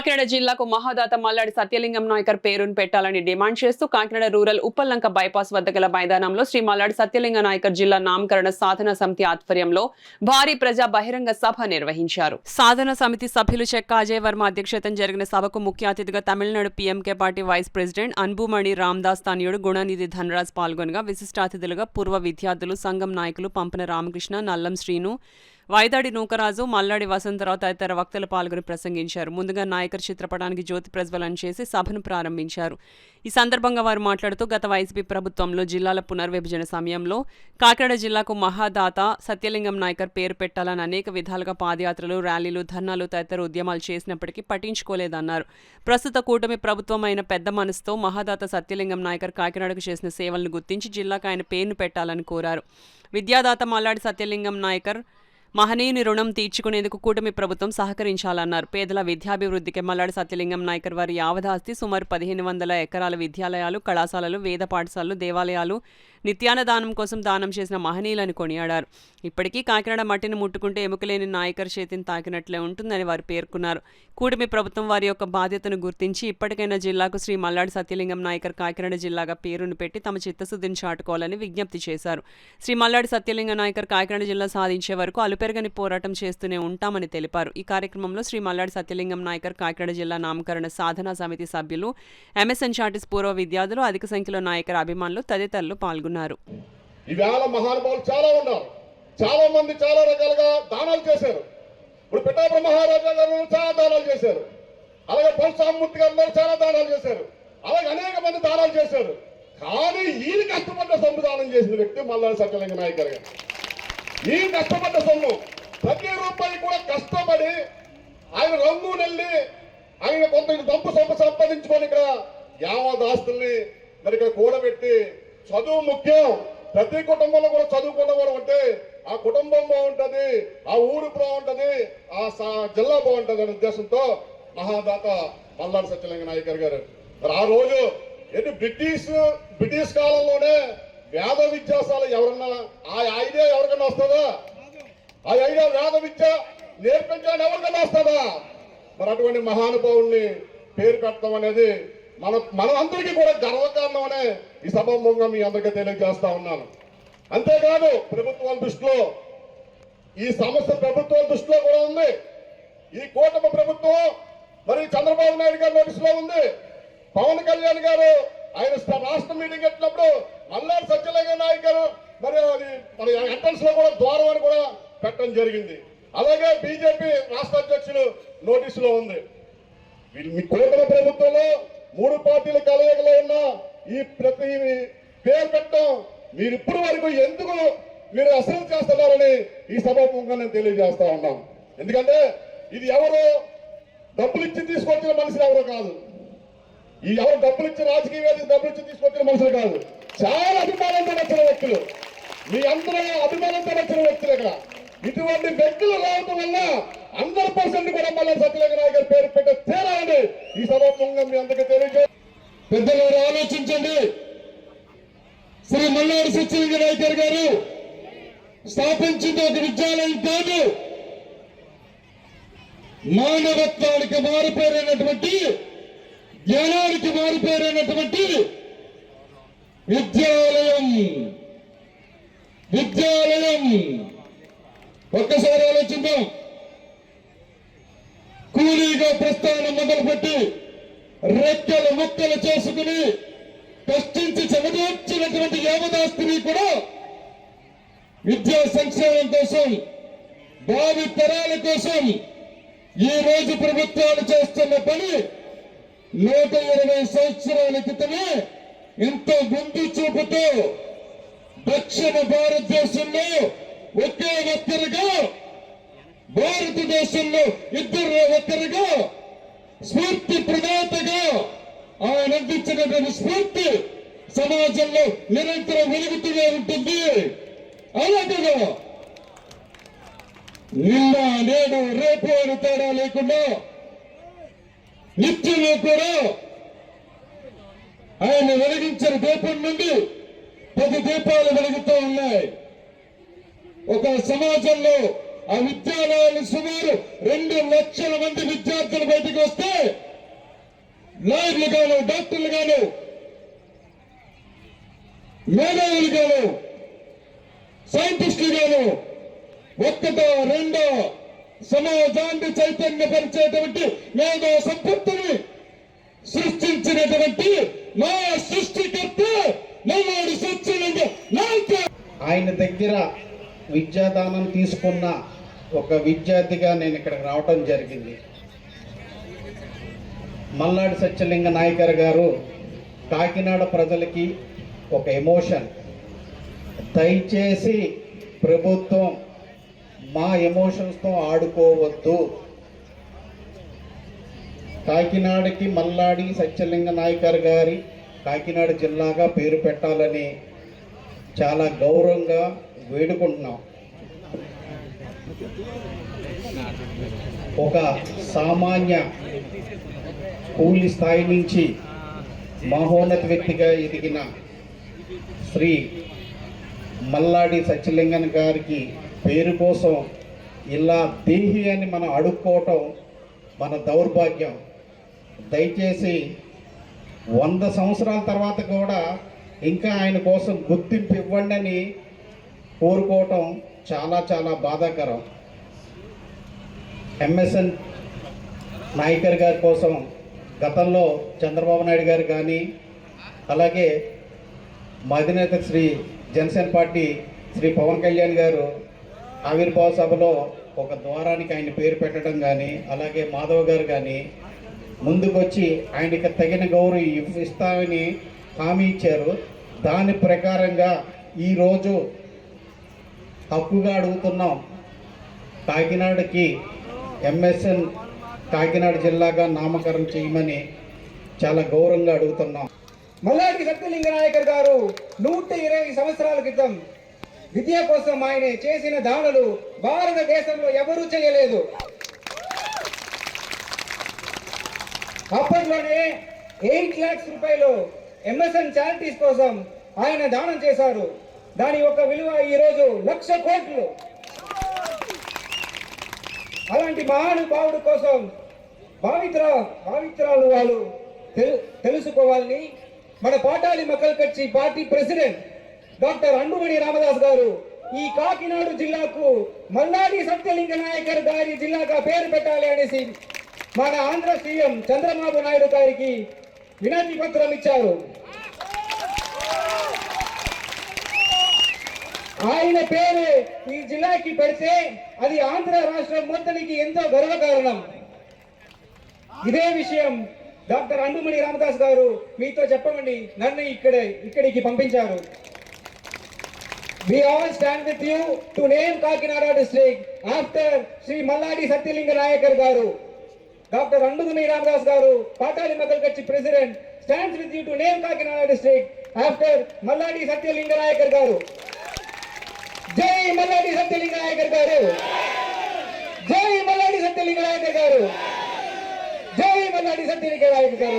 కాకినాడ జిల్లాకు మహాదాత మల్లాడి సత్యలింగం నాయకర్ పేరును పెట్టాలని డిమాండ్ చేస్తూ కాకినాడ రూరల్ ఉప్పల్లంక బైపాస్ వద్ద గల మైదానంలో శ్రీ మల్లాడి సత్యలింగ నాయకర్ జిల్లా నామకరణ సాధన సమితి ఆధ్వర్యంలో భారీ ప్రజా బహిరంగ సభ నిర్వహించారు. సాధన సమితి సభ్యులు చెక్క అజయ్ వర్మ అధ్యక్షతన జరిగిన సభకు ముఖ్య అతిథిగా Tamil Nadu PMK party vice president Anbumani Ramadoss తనయుడు గుణనిధి ధనరాజ్ పాల్గొనగా విశిష్ట అతిథులుగా పూర్వ విద్యార్థులు సంఘం నాయకులు పంపన రామకృష్ణ, నల్లం శ్రీను, వైదాడి నూకరాజు, మల్లాడి వసంతరావు తదితర వక్తలు పాల్గొని ప్రసంగించారు. ముందుగా నాయకర్ చిత్రపటానికి జ్యోతి ప్రజ్వలన చేసి సభను ప్రారంభించారు. ఈ సందర్భంగా వారు మాట్లాడుతూ గత వైసీపీ ప్రభుత్వంలో జిల్లాల పునర్విభజన సమయంలో కాకినాడ జిల్లాకు మహాదాత సత్యలింగం నాయకర్ పేరు పెట్టాలని అనేక విధాలుగా పాదయాత్రలు, ర్యాలీలు, ధర్నాలు తదితర ఉద్యమాలు చేసినప్పటికీ పట్టించుకోలేదన్నారు. ప్రస్తుత కూటమి ప్రభుత్వం అయిన పెద్ద మనసుతో మహాదాత సత్యలింగం నాయకర్ కాకినాడకు చేసిన సేవలను గుర్తించి జిల్లాకు ఆయన పేరును పెట్టాలని కోరారు. విద్యాదాత మల్లాడి సత్యలింగం నాయకర్ మహనీయుని రుణం తీర్చుకునేందుకు కూటమి ప్రభుత్వం సహకరించాలన్నారు. పేదల విద్యాభివృద్ధికి మల్లాడి సత్యలింగం నాయకర్ వారి యావదాస్తి సుమారు 1500 ఎకరాల విద్యాలయాలు, కళాశాలలు, వేద పాఠశాలలు, దేవాలయాలు, నిత్యాన్నదానం కోసం దానం చేసిన మహనీయులని కొనియాడారు. ఇప్పటికీ కాకినాడ మట్టిని ముట్టుకుంటే ఎముకలేని నాయకర్ చేతిని తాకినట్లే ఉంటుందని వారు పేర్కొన్నారు. కూటమి ప్రభుత్వం వారి యొక్క బాధ్యతను గుర్తించి ఇప్పటికైనా జిల్లాకు శ్రీ మల్లాడి సత్యలింగం నాయకర్ కాకినాడ జిల్లాగా పేరును పెట్టి తమ చిత్తశుద్ధిని చాటుకోవాలని విజ్ఞప్తి చేశారు. శ్రీ మల్లాడి సత్యలింగ నాయకర్ కాకినాడ జిల్లా సాధించే వరకు అలుపెరగని పోరాటం చేస్తూనే ఉంటామని తెలిపారు. ఈ కార్యక్రమంలో శ్రీ మల్లాడి సత్యలింగం నాయకర్ కాకినాడ జిల్లా నామకరణ సాధనా సమితి సభ్యులు, ఎంఎస్ఎన్ చార్టీస్ పూర్వ విద్యార్థులు, అధిక సంఖ్యలో నాయకర్ అభిమానులు తదితరులు పాల్గొన్నారు. ఈవేళ మహానుభావులు చాలా ఉన్నారు. చాలా మంది చాలా రకాలుగా దానాలు చేశారు. ఇప్పుడు పిఠాపురం మహారాజా గారు చాలా దానాలు చేశారు. అలాగే పరశురామూర్తి గారు చాలా దానాలు చేశారు. అలాగే అనేక మంది దానాలు చేశారు. కానీ ఈయన కష్టపడ్డ సొమ్ము దానం చేసిన వ్యక్తి మల్లాడి సత్యలింగ నాయకర్ గారు. ఈ కష్టపడ్డ సొమ్ము ప్రతి రూపాయి కూడా కష్టపడి ఆయన రంగు నెల్లి ఆయన కొంత డబ్బు సంపాదించుకొని ఇక్కడ యావత్ ఆస్తుల్ని మరి ఇక్కడ కూడబెట్టి చదువు ముఖ్యం, ప్రతి కుటుంబంలో కూడా చదువుకున్నవాడు ఉంటే ఆ కుటుంబం బాగుంటది, ఆ ఊరు బాగుంటది, ఆ జిల్లా బాగుంటది అనే ఉద్దేశంతో మహాదాత మల్లాడి సత్యలింగ నాయకర్ గారు మరి ఆ రోజు ఏంటి బ్రిటిష్ కాలంలోనే వేద విద్యాశాల ఎవరన్నా ఆ ఐడియా ఎవరికన్నా వస్తుందా? ఆ ఐడియా వేద విద్య నేర్పించాలని ఎవరికన్నా వస్తుందా? మరి అటువంటి మహానుభావుల్ని పేరు పెట్టడం అనేది మన అందరికీ కూడా గర్వకారణం అనే ఈ సభాముఖంగా మీ అందరికీ తెలియజేస్తా ఉన్నాను. అంతేకాదు ప్రభుత్వాల దృష్టిలో ఈ సమస్య ప్రభుత్వాల దృష్టిలో కూడా ఉంది. ఈ కూటమి ప్రభుత్వం మరి చంద్రబాబు నాయుడు గారి నోటీసులో ఉంది. పవన్ కళ్యాణ్ గారు ఆయన రాష్ట్ర మీటింగ్ పెట్టినప్పుడు మల్లాడి సత్యలింగ నాయకర్ మరి అది మన ఎంట్రన్స్ లో కూడా ద్వారం అని కూడా పెట్టడం జరిగింది. అలాగే బీజేపీ రాష్ట్ర అధ్యక్షులు నోటీసులో ఉంది. మీ కూటమి ప్రభుత్వంలో 3 పార్టీల కలయికలో ఉన్న ఈ ప్రతి పేరు పెట్టడం మీరు ఇప్పటి వరకు ఎందుకు మీరు అసలు చేస్తున్నారని ఈ సభాముఖంగా నేను తెలియజేస్తా ఉన్నాను. ఎందుకంటే ఇది ఎవరు డబ్బులు ఇచ్చి తీసుకొచ్చిన మనుషులు ఎవరో కాదు. ఈ ఎవరు డబ్బులు ఇచ్చి రాజకీయ వేదిక డబ్బులు ఇచ్చి తీసుకొచ్చిన మనుషులు కాదు. చాలా అభిమానంతో వచ్చిన వ్యక్తులు, మీ అందరూ అభిమానంతో వచ్చిన వ్యక్తులు. ఇక్కడ ఇటువంటి వ్యక్తులు రావడం వల్ల 100% కూడా మల్లాడి సత్యలింగ నాయకర్ పేరు పెట్టే తేరాలని ఈ సభాముఖంగా మీ అందరికీ తెలియజే. పెద్దలు ఆలోచించండి. శ్రీ మల్లాడి సత్యలింగ నాయకర్ గారు స్థాపించింది ఒక విద్యాలయం కాదు, మానవత్వానికి మారుపేరైనటువంటి, జ్ఞానానికి మారుపేరైనటువంటి విద్యాలయం. ఒక్కసారి ఆలోచిద్దాం. కూలీగా ప్రస్థానం మొదలుపెట్టి రెక్కలు ముక్కలు చేసుకుని కష్టించి చెమటోర్చినటువంటి యావదాస్తిని కూడా విద్యా సంక్షేమం కోసం, భావి తరాల కోసం ఈ రోజు ప్రభుత్వాలు చేస్తున్న పని 120 సంవత్సరాల క్రితమే ఎంతో ముందు చూపుతూ దక్షిణ భారతదేశంలో ఒకే ఒక్కరిగా, భారతదేశంలో 2 ఒక్కరిగా స్ఫూర్తి ప్రదాతగా ఆయన అందించినటువంటి స్ఫూర్తి సమాజంలో నిరంతరం వెలుగుతూనే ఉంటుంది. అలాగే నిన్న, నేడు, రేపు అని తేడా లేకుండా నిత్యము కూడా ఆయన వెలిగించిన దీపం నుండి 10 దీపాలు వెలుగుతూ ఉన్నాయి. ఒక సమాజంలో ఆ విద్యాలయాలు సుమారు 2 లక్షల మంది విద్యార్థులు బయటికి వస్తే లాయర్లు గాను, డాక్టర్లు గాను, మేధావులు గాను, సైంటిస్టులు గాను ఒక్కటో రెండో సమాజాన్ని చైతన్యపరిచేటువంటి మేధో సంపత్తిని సృష్టించినటువంటి మా సృష్టికర్త మల్లాడి సత్యలింగ నాయకుడు. ఆయన దగ్గర విద్యాదానం తీసుకున్న ఒక విద్యార్థిగా నేను ఇక్కడికి రావటం జరిగింది. మల్లాడి సత్యలింగ నాయకర్ గారు కాకినాడ ప్రజలకి ఒక ఎమోషన్. దయచేసి ప్రభుత్వం మా ఎమోషన్స్తో ఆడుకోవద్దు. కాకినాడకి మల్లాడి సత్యలింగ నాయకర్ గారి కాకినాడ జిల్లాగా పేరు పెట్టాలని చాలా గౌరవంగా వేడుకుంటున్నాం. ఒక సామాన్య కూలి స్థాయి నుంచి మహోన్నత వ్యక్తిగా ఎదిగిన శ్రీ మల్లాడి సత్యలింగన్ గారికి పేరు కోసం ఇలా దేహి అని మనం అడుక్కోవటం మన దౌర్భాగ్యం. దయచేసి 100 సంవత్సరాల తర్వాత కూడా ఇంకా ఆయన కోసం గుర్తింపు ఇవ్వండి అని కోరుకోవటం చాలా చాలా బాధాకరం. ఎంఎస్ఎన్ నాయకర్ గారి కోసం గతంలో చంద్రబాబు నాయుడు గారు కానీ, అలాగే మా అధినేత శ్రీ జనసేన పార్టీ శ్రీ పవన్ కళ్యాణ్ గారు ఆవిర్భావ సభలో ఒక ద్వారానికి ఆయన పేరు పెట్టడం కానీ, అలాగే మాధవ్ గారు కానీ ముందుకొచ్చి ఆయనకి తగిన గౌరవం ఇస్తామని హామీ ఇచ్చారు. దాని ప్రకారంగా ఈరోజు హక్కుగా అడుగుతున్నాం, కాకినాడకి ఎంఎస్ఎన్ కాకినాడ జిల్లాగా నామకరణం చేయమని చాలా గౌరవంగా అడుగుతున్నాం. మల్లాడి సత్యలింగ నాయకర్ గారు 120 సంవత్సరాల క్రితం విద్య కోసం ఆయన చేసిన దాడులు భారతదేశంలో ఎవరూ చేయలేదు. అప్పట్లోనే 8 లక్షల రూపాయలు ఎంఎస్ఎన్ చారిటీస్ కోసం ఆయన దానం చేశారు. దాని యొక్క విలువ ఈరోజు 1,00,000 కోట్లు. అలాంటి మహానుభావుడు కోసం భావిత్రాలు వాళ్ళు తెలుసుకోవాలని మన పాటాలి మక్కల్ కచ్చి పార్టీ ప్రెసిడెంట్ డాక్టర్ అండుమణి రామదాస్ గారు ఈ కాకినాడ జిల్లాకు మల్లాడి సత్యలింగ నాయకర్ గారి జిల్లాగా పేరు పెట్టాలి అనేసి మన ఆంధ్ర సీఎం చంద్రబాబు నాయుడు గారికి వినతి పత్రం ఇచ్చారు. ఆయన పేరు ఈ జిల్లాకి పెడితే అది ఆంధ్ర రాష్ట్రం మొత్తానికి ఎంతో గర్వకారణం. ఇదే విషయం డాక్టర్ అండుమణి రామదాస్ గారు మీతో చెప్పమని నన్ను ఇక్కడికి పంపించారు. We all stand with you to name Kakinada district after Sri Malladi Satylinga Nayakar garu. Dr. Andumani Ramdas garu, Patali Makkal Kachchi president, stands with you to name Kakinada district after Malladi Satylinga Nayakar garu. Jai Malladi Satylinga Nayakar garu. Jai Malladi Satylinga Nayakar garu. Jai Malladi Satylinga Nayakar garu.